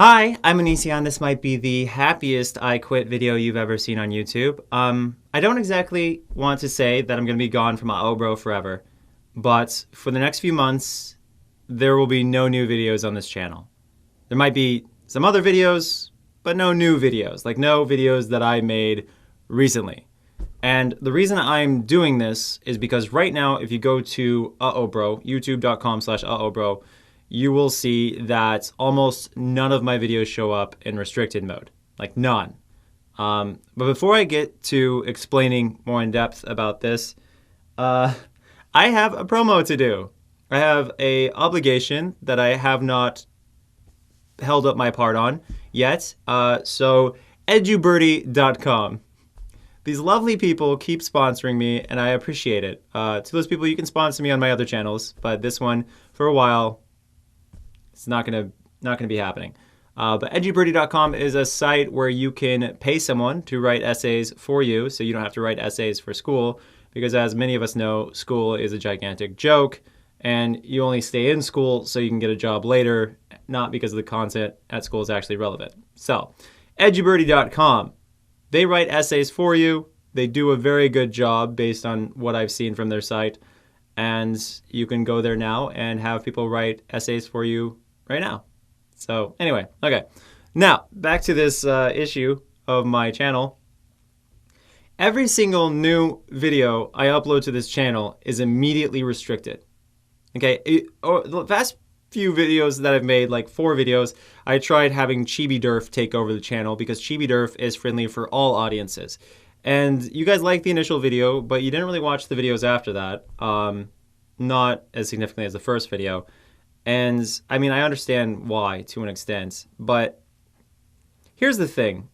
Hi, I'm Anision. This might be the happiest I quit video you've ever seen on YouTube. I don't exactly want to say that I'm going to be gone from Bro forever, but for the next few months, there will be no new videos on this channel. There might be some other videos, but no new videos, like no videos that I made recently. And the reason I'm doing this is because right now, if you go to Bro, youtube.com/bro, you will see that almost none of my videos show up in restricted mode, like none. But before I get to explaining more in depth about this, I have a promo to do. I have an obligation that I have not held up my part on yet. So edubirdie.com. These lovely people keep sponsoring me, and I appreciate it. To those people, you can sponsor me on my other channels, but this one, for a while, it's not gonna be happening. But edubirdie.com is a site where you can pay someone to write essays for you, so you don't have to write essays for school, because as many of us know, school is a gigantic joke, and you only stay in school so you can get a job later, not because the content at school is actually relevant. So, edubirdie.com, they write essays for you. They do a very good job based on what I've seen from their site, and you can go there now and have people write essays for you right now. So anyway, okay. Now, back to this issue of my channel. Every single new video I upload to this channel is immediately restricted. Okay, the past few videos that I've made, like 4 videos, I tried having ChibbyDurf take over the channel because ChibbyDurf is friendly for all audiences. And you guys liked the initial video, but you didn't really watch the videos after that. Not as significantly as the first video. And I mean, I understand why to an extent, but here's the thing.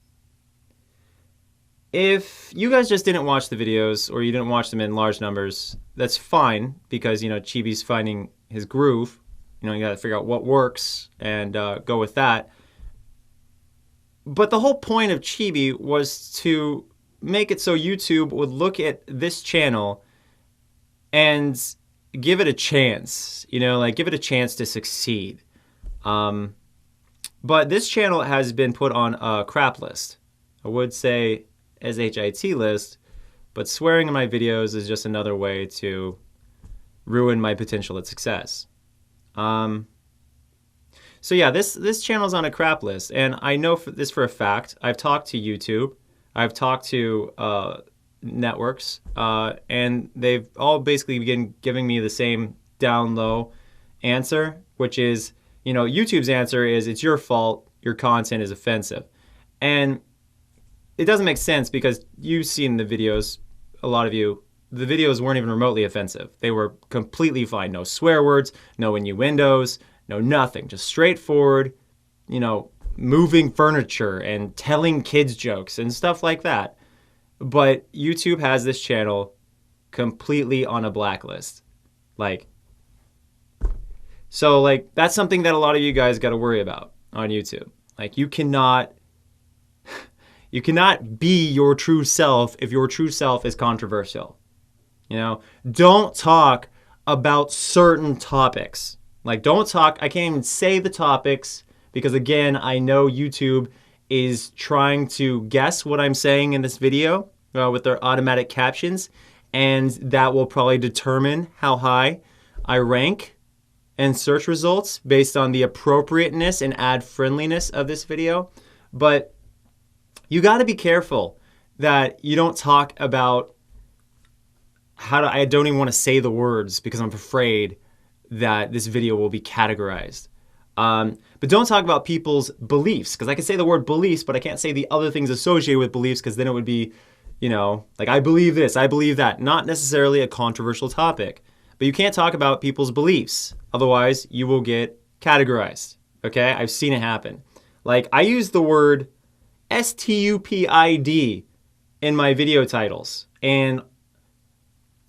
If you guys just didn't watch the videos or you didn't watch them in large numbers, that's fine because, you know, Chibi's finding his groove. You know, you got to figure out what works and go with that. But the whole point of Chibi was to make it so YouTube would look at this channel and give it a chance, you know, like give it a chance to succeed. But this channel has been put on a crap list. I would say SHIT list, but swearing in my videos is just another way to ruin my potential at success. So yeah, this channel's on a crap list, and I know this for a fact. I've talked to YouTube, I've talked to networks, and they've all basically been giving me the same down low answer, which is, you know, YouTube's answer is it's your fault, your content is offensive. And it doesn't make sense because you've seen the videos, a lot of you, the videos weren't even remotely offensive. They were completely fine. No swear words, no innuendos, no nothing. Just straightforward, you know, moving furniture and telling kids jokes and stuff like that. But YouTube has this channel completely on a blacklist. Like, so like, that's something that a lot of you guys got to worry about on YouTube. Like, you cannot be your true self if your true self is controversial. You know, don't talk about certain topics. Like, don't talk, I can't even say the topics because, again, I know YouTube is trying to guess what I'm saying in this video with their automatic captions, and that will probably determine how high I rank in search results based on the appropriateness and ad friendliness of this video. But you got to be careful that you don't talk about I don't even want to say the words because I'm afraid that this video will be categorized. But don't talk about people's beliefs, because I can say the word beliefs, but I can't say the other things associated with beliefs, because then it would be, you know, like I believe this, I believe that. Not necessarily a controversial topic, but you can't talk about people's beliefs. Otherwise, you will get categorized, okay? I've seen it happen. Like, I use the word stupid in my video titles, and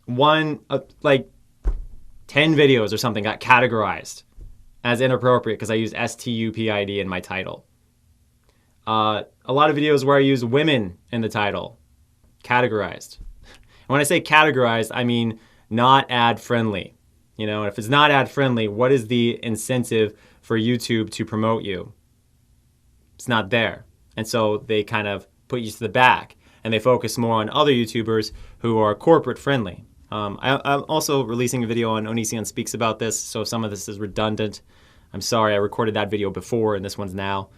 like 10 videos or something got categorized as inappropriate because I used stupid in my title. A lot of videos where I use women in the title, categorized. And when I say categorized, I mean not ad friendly. You know, if it's not ad friendly, what is the incentive for YouTube to promote you? It's not there. And so they kind of put you to the back, and they focus more on other YouTubers who are corporate friendly. I'm also releasing a video on Onision Speaks about this, so if some of this is redundant, I'm sorry. I recorded that video before, and this one's now.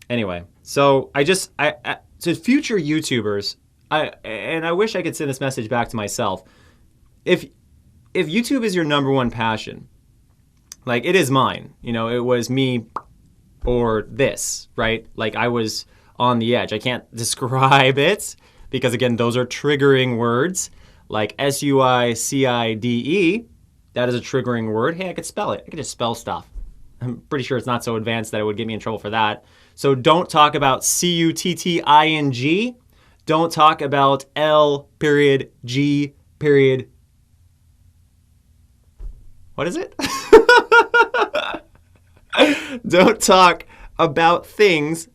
Anyway, so to future YouTubers, I wish I could send this message back to myself. If YouTube is your number one passion, like it is mine, you know, it was me or this, right? Like I was on the edge. I can't describe it because again, those are triggering words like SUICIDE. That is a triggering word. Hey, I could spell it. I could just spell stuff. I'm pretty sure it's not so advanced that it would get me in trouble for that. So don't talk about CUTTING. Don't talk about L.G. What is it? Don't talk about things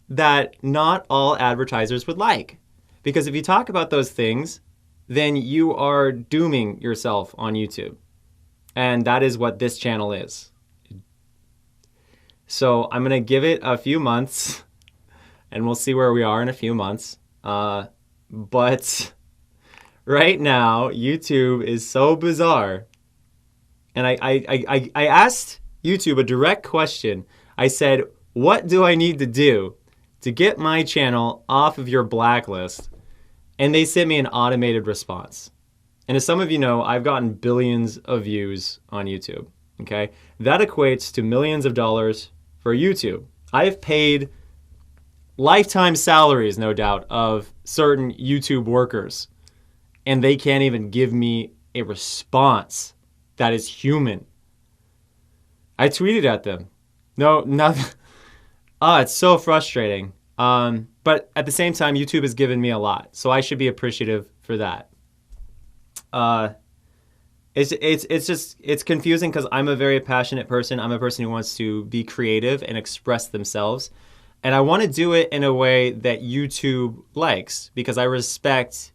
that not all advertisers would like. Because if you talk about those things, then you are dooming yourself on YouTube. And that is what this channel is. So I'm going to give it a few months, and we'll see where we are in a few months. But right now, YouTube is so bizarre. And I asked YouTube a direct question. I said, what do I need to do to get my channel off of your blacklist? And they sent me an automated response. And as some of you know, I've gotten billions of views on YouTube, okay? That equates to millions of dollars for YouTube. I've paid lifetime salaries, no doubt, of certain YouTube workers, and they can't even give me a response that is human. I tweeted at them. No, nothing. It's so frustrating. But at the same time, YouTube has given me a lot, so I should be appreciative for that. It's confusing because I'm a very passionate person. I'm a person who wants to be creative and express themselves. And I want to do it in a way that YouTube likes because I respect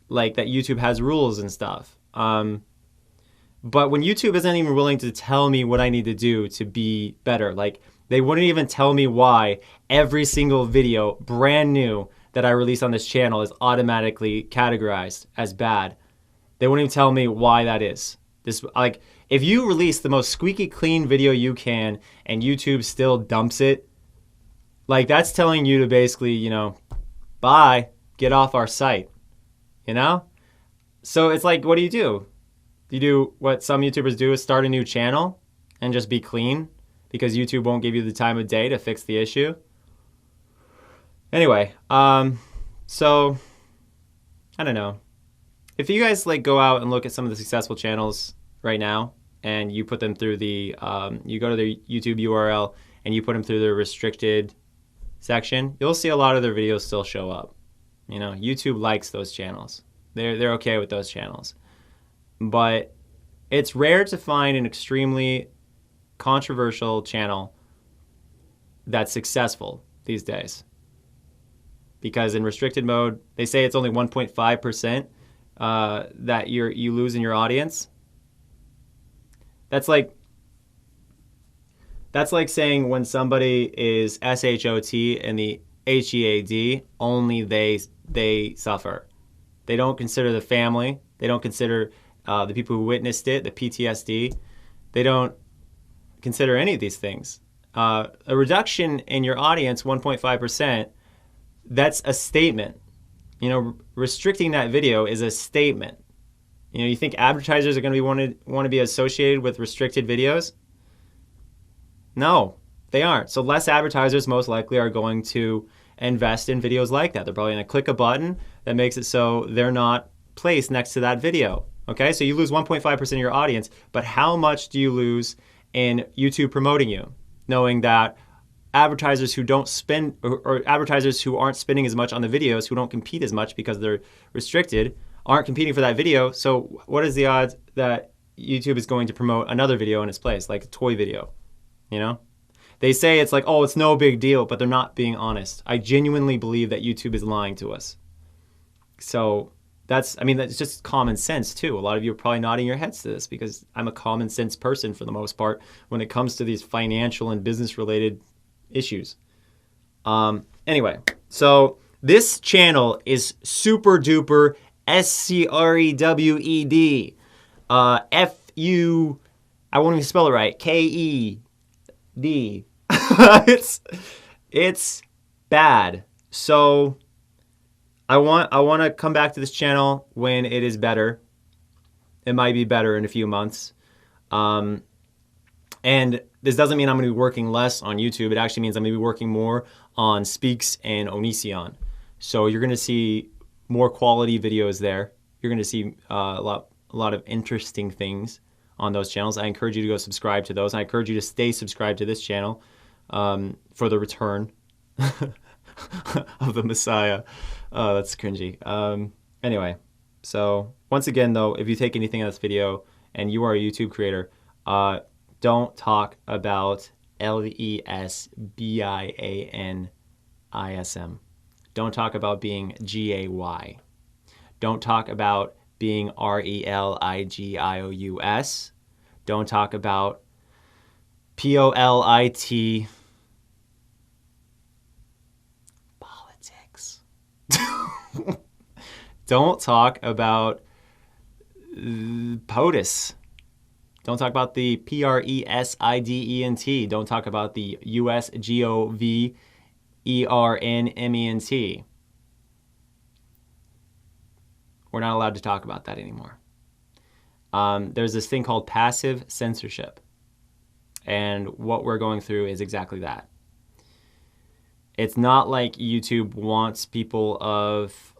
like that YouTube has rules and stuff. But when YouTube isn't even willing to tell me what I need to do to be better, like they wouldn't even tell me why every single video, brand new, that I release on this channel is automatically categorized as bad. They won't even tell me why that is. This, like, if you release the most squeaky clean video you can and YouTube still dumps it, like that's telling you to basically, you know, bye, get off our site, you know? So it's like, what do? You do what some YouTubers do is start a new channel and just be clean because YouTube won't give you the time of day to fix the issue. Anyway, so I don't know. If you guys like go out and look at some of the successful channels right now and you put them through the, you go to their YouTube URL and you put them through the restricted section, you'll see a lot of their videos still show up. You know, YouTube likes those channels. They're okay with those channels. But it's rare to find an extremely controversial channel that's successful these days. Because in restricted mode, they say it's only 1.5% that you lose in your audience. That's like saying when somebody is SHOT and the HEAD, only they suffer. They don't consider the family. They don't consider the people who witnessed it, the PTSD. They don't consider any of these things. A reduction in your audience, 1.5%, that's a statement. You know, restricting that video is a statement. You know, you think advertisers are going to want to be associated with restricted videos? No, they aren't. So less advertisers most likely are going to invest in videos like that. They're probably going to click a button that makes it so they're not placed next to that video. Okay, so you lose 1.5% of your audience, but how much do you lose in YouTube promoting you? Knowing that advertisers who don't spend, or advertisers who aren't spending as much on the videos, who don't compete as much because they're restricted, aren't competing for that video. So what is the odds that YouTube is going to promote another video in its place, like a toy video, you know? They say it's like, oh, it's no big deal, but they're not being honest. I genuinely believe that YouTube is lying to us. So that's just common sense too. A lot of you are probably nodding your heads to this because I'm a common sense person for the most part when it comes to these financial and business related issues. Anyway, so this channel is super duper SCREWED. I won't even spell it right. KED. It's bad. So I want to come back to this channel when it is better. It might be better in a few months. And this doesn't mean I'm going to be working less on YouTube. It actually means I'm going to be working more on Speaks and Onision. So you're going to see more quality videos there. You're going to see a lot of interesting things on those channels. I encourage you to go subscribe to those. I encourage you to stay subscribed to this channel for the return of the Messiah. Oh, that's cringy. Anyway, so once again, though, if you take anything out of this video and you are a YouTube creator, don't talk about LESBIANISM. Don't talk about being GAY. Don't talk about being RELIGIOUS. Don't talk about POLIT politics. Don't talk about POTUS. Don't talk about the PRESIDENT. Don't talk about the USGOVERNMENT. We're not allowed to talk about that anymore. There's this thing called passive censorship. And what we're going through is exactly that. It's not like YouTube wants people of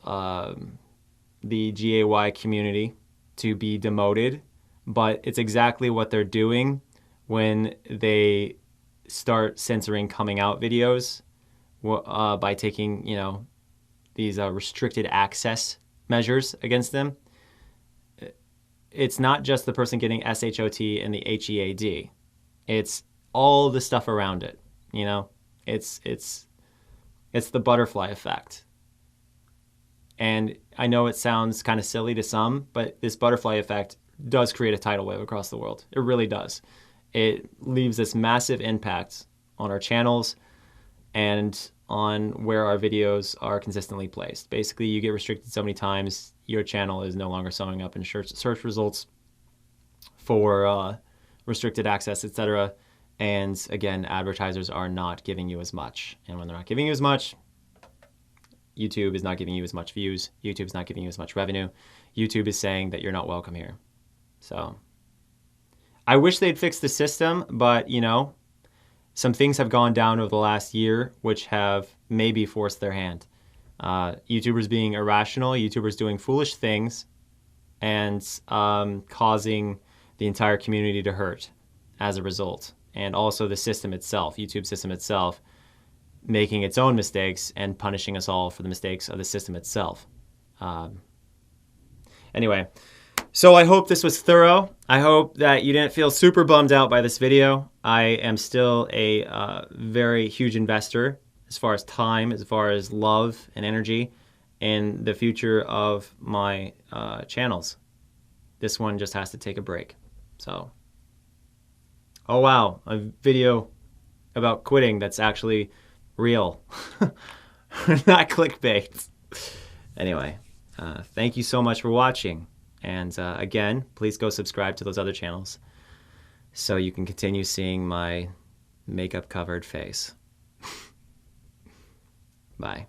the GAY community to be demoted, but it's exactly what they're doing when they start censoring coming out videos by taking, you know, these restricted access measures against them. It's not just the person getting SHOT and the HEAD. It's all the stuff around it, you know? It's the butterfly effect. And I know it sounds kind of silly to some, but this butterfly effect does create a tidal wave across the world. It really does. It leaves this massive impact on our channels and on where our videos are consistently placed. Basically, you get restricted so many times, your channel is no longer showing up in search results for restricted access, etc. And again, advertisers are not giving you as much. And when they're not giving you as much, YouTube is not giving you as much views. YouTube is not giving you as much revenue. YouTube is saying that you're not welcome here. So I wish they'd fix the system, but you know, some things have gone down over the last year, which have maybe forced their hand. YouTubers being irrational, YouTubers doing foolish things, and causing the entire community to hurt as a result. And also the system itself, YouTube system itself, making its own mistakes and punishing us all for the mistakes of the system itself. Anyway, so I hope this was thorough. I hope that you didn't feel super bummed out by this video. I am still a very huge investor as far as time, as far as love and energy in the future of my channels. This one just has to take a break. So, oh wow, a video about quitting that's actually real, not clickbait. Anyway, thank you so much for watching. And again, please go subscribe to those other channels so you can continue seeing my makeup covered face. Bye.